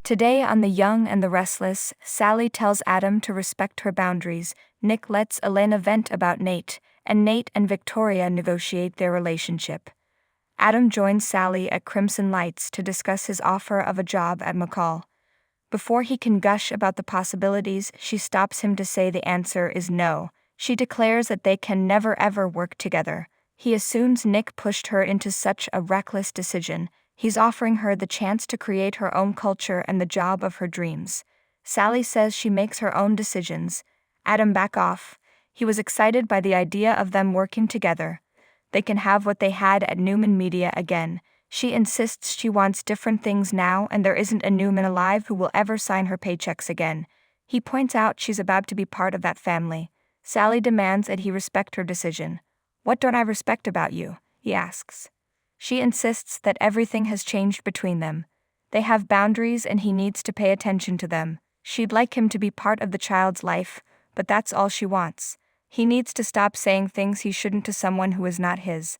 Today on The Young and the Restless, Sally tells Adam to respect her boundaries, Nick lets Elena vent about Nate, and Nate and Victoria negotiate their relationship. Adam joins Sally at Crimson Lights to discuss his offer of a job at McCall. Before he can gush about the possibilities, she stops him to say the answer is no. She declares that they can never ever work together. He assumes Nick pushed her into such a reckless decision. He's offering her the chance to create her own culture and the job of her dreams. Sally says she makes her own decisions. Adam back off. He was excited by the idea of them working together. They can have what they had at Newman Media again. She insists she wants different things now and there isn't a Newman alive who will ever sign her paychecks again. He points out she's about to be part of that family. Sally demands that he respect her decision. "What don't I respect about you?" he asks. She insists that everything has changed between them. They have boundaries and he needs to pay attention to them. She'd like him to be part of the child's life, but that's all she wants. He needs to stop saying things he shouldn't to someone who is not his.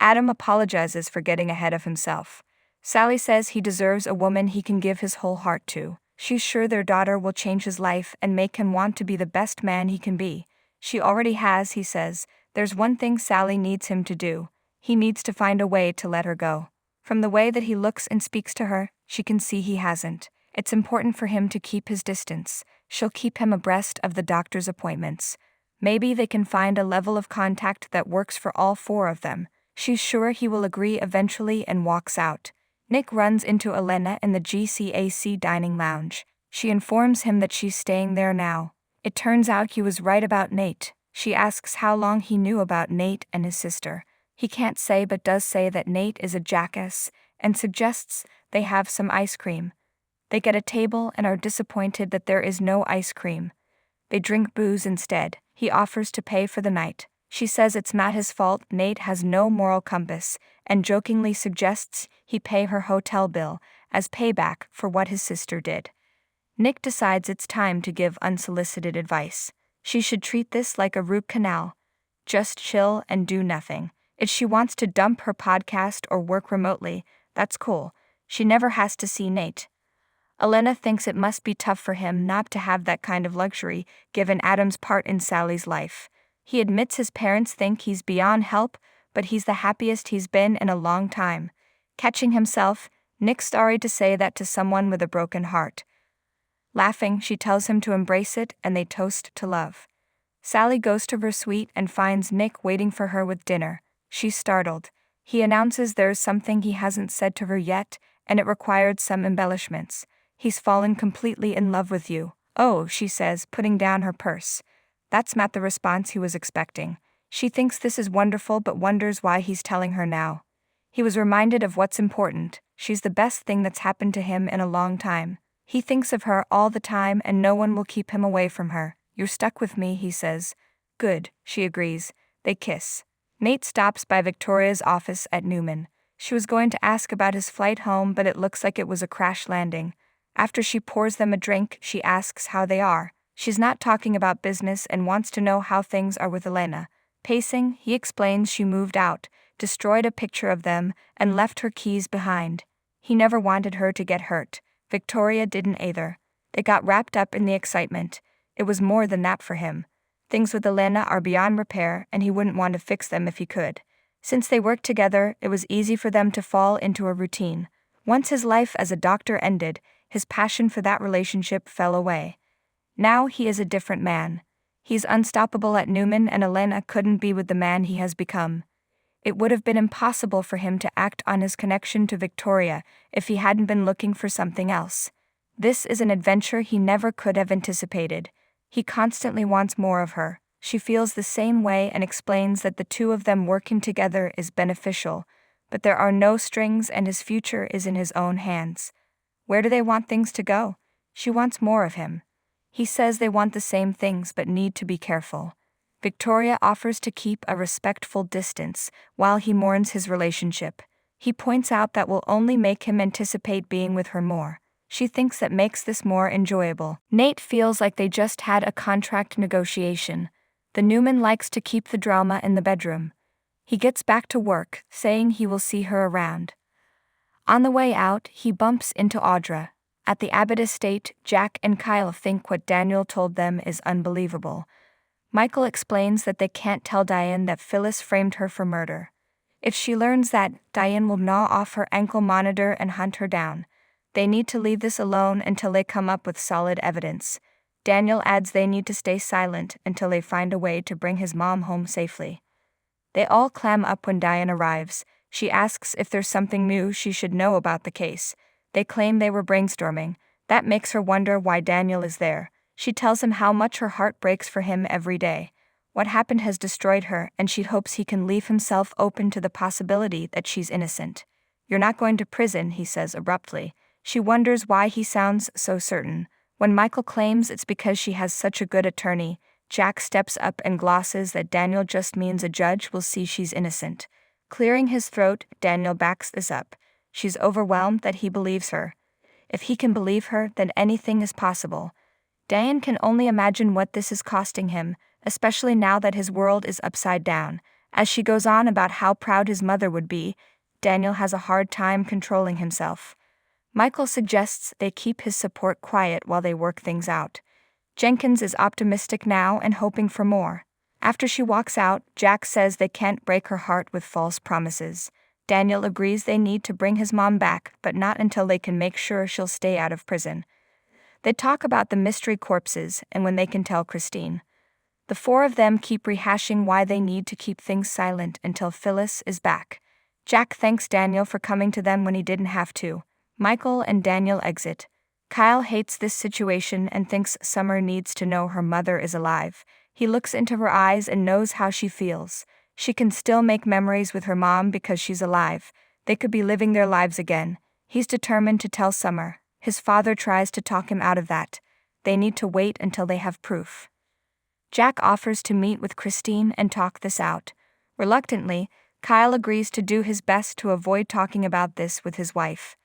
Adam apologizes for getting ahead of himself. Sally says he deserves a woman he can give his whole heart to. She's sure their daughter will change his life and make him want to be the best man he can be. She already has, he says. There's one thing Sally needs him to do. He needs to find a way to let her go. From the way that he looks and speaks to her, she can see he hasn't. It's important for him to keep his distance. She'll keep him abreast of the doctor's appointments. Maybe they can find a level of contact that works for all four of them. She's sure he will agree eventually and walks out. Nick runs into Elena in the GCAC dining lounge. She informs him that she's staying there now. It turns out he was right about Nate. She asks how long he knew about Nate and his sister. He can't say but does say that Nate is a jackass and suggests they have some ice cream. They get a table and are disappointed that there is no ice cream. They drink booze instead. He offers to pay for the night. She says it's not his fault, Nate has no moral compass, and jokingly suggests he pay her hotel bill as payback for what his sister did. Nick decides it's time to give unsolicited advice. She should treat this like a root canal. Just chill and do nothing. If she wants to dump her podcast or work remotely, that's cool. She never has to see Nate. Elena thinks it must be tough for him not to have that kind of luxury, given Adam's part in Sally's life. He admits his parents think he's beyond help, but he's the happiest he's been in a long time. Catching himself, Nick's sorry to say that to someone with a broken heart. Laughing, she tells him to embrace it and they toast to love. Sally goes to her suite and finds Nick waiting for her with dinner. She's startled. He announces there's something he hasn't said to her yet, and it required some embellishments. He's fallen completely in love with you. Oh, she says, putting down her purse. That's not the response he was expecting. She thinks this is wonderful but wonders why he's telling her now. He was reminded of what's important. She's the best thing that's happened to him in a long time. He thinks of her all the time and no one will keep him away from her. You're stuck with me, he says. Good, she agrees. They kiss. Nate stops by Victoria's office at Newman. She was going to ask about his flight home, but it looks like it was a crash landing. After she pours them a drink, she asks how they are. She's not talking about business and wants to know how things are with Elena. Pacing, he explains she moved out, destroyed a picture of them, and left her keys behind. He never wanted her to get hurt. Victoria didn't either. They got wrapped up in the excitement. It was more than that for him. Things with Elena are beyond repair and he wouldn't want to fix them if he could. Since they worked together, it was easy for them to fall into a routine. Once his life as a doctor ended, his passion for that relationship fell away. Now he is a different man. He's unstoppable at Newman and Elena couldn't be with the man he has become. It would have been impossible for him to act on his connection to Victoria if he hadn't been looking for something else. This is an adventure he never could have anticipated. He constantly wants more of her. She feels the same way and explains that the two of them working together is beneficial, but there are no strings and his future is in his own hands. Where do they want things to go? She wants more of him. He says they want the same things but need to be careful. Victoria offers to keep a respectful distance while he mourns his relationship. He points out that will only make him anticipate being with her more. She thinks that makes this more enjoyable. Nate feels like they just had a contract negotiation. The Newman likes to keep the drama in the bedroom. He gets back to work, saying he will see her around. On the way out, he bumps into Audra. At the Abbott estate, Jack and Kyle think what Daniel told them is unbelievable. Michael explains that they can't tell Diane that Phyllis framed her for murder. If she learns that, Diane will gnaw off her ankle monitor and hunt her down. They need to leave this alone until they come up with solid evidence. Daniel adds they need to stay silent until they find a way to bring his mom home safely. They all clam up when Diane arrives. She asks if there's something new she should know about the case. They claim they were brainstorming. That makes her wonder why Daniel is there. She tells him how much her heart breaks for him every day. What happened has destroyed her, and she hopes he can leave himself open to the possibility that she's innocent. "You're not going to prison," he says abruptly. She wonders why he sounds so certain. When Michael claims it's because she has such a good attorney, Jack steps up and glosses that Daniel just means a judge will see she's innocent. Clearing his throat, Daniel backs this up. She's overwhelmed that he believes her. If he can believe her, then anything is possible. Diane can only imagine what this is costing him, especially now that his world is upside down. As she goes on about how proud his mother would be, Daniel has a hard time controlling himself. Michael suggests they keep his support quiet while they work things out. Jenkins is optimistic now and hoping for more. After she walks out, Jack says they can't break her heart with false promises. Daniel agrees they need to bring his mom back, but not until they can make sure she'll stay out of prison. They talk about the mystery corpses and when they can tell Christine. The four of them keep rehashing why they need to keep things silent until Phyllis is back. Jack thanks Daniel for coming to them when he didn't have to. Michael and Daniel exit. Kyle hates this situation and thinks Summer needs to know her mother is alive. He looks into her eyes and knows how she feels. She can still make memories with her mom because she's alive. They could be living their lives again. He's determined to tell Summer. His father tries to talk him out of that. They need to wait until they have proof. Jack offers to meet with Christine and talk this out. Reluctantly, Kyle agrees to do his best to avoid talking about this with his wife.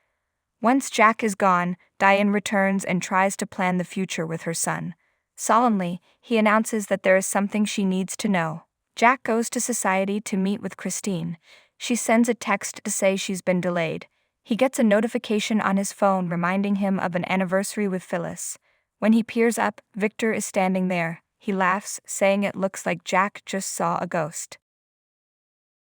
Once Jack is gone, Diane returns and tries to plan the future with her son. Solemnly, he announces that there is something she needs to know. Jack goes to society to meet with Christine. She sends a text to say she's been delayed. He gets a notification on his phone reminding him of an anniversary with Phyllis. When he peers up, Victor is standing there. He laughs, saying it looks like Jack just saw a ghost.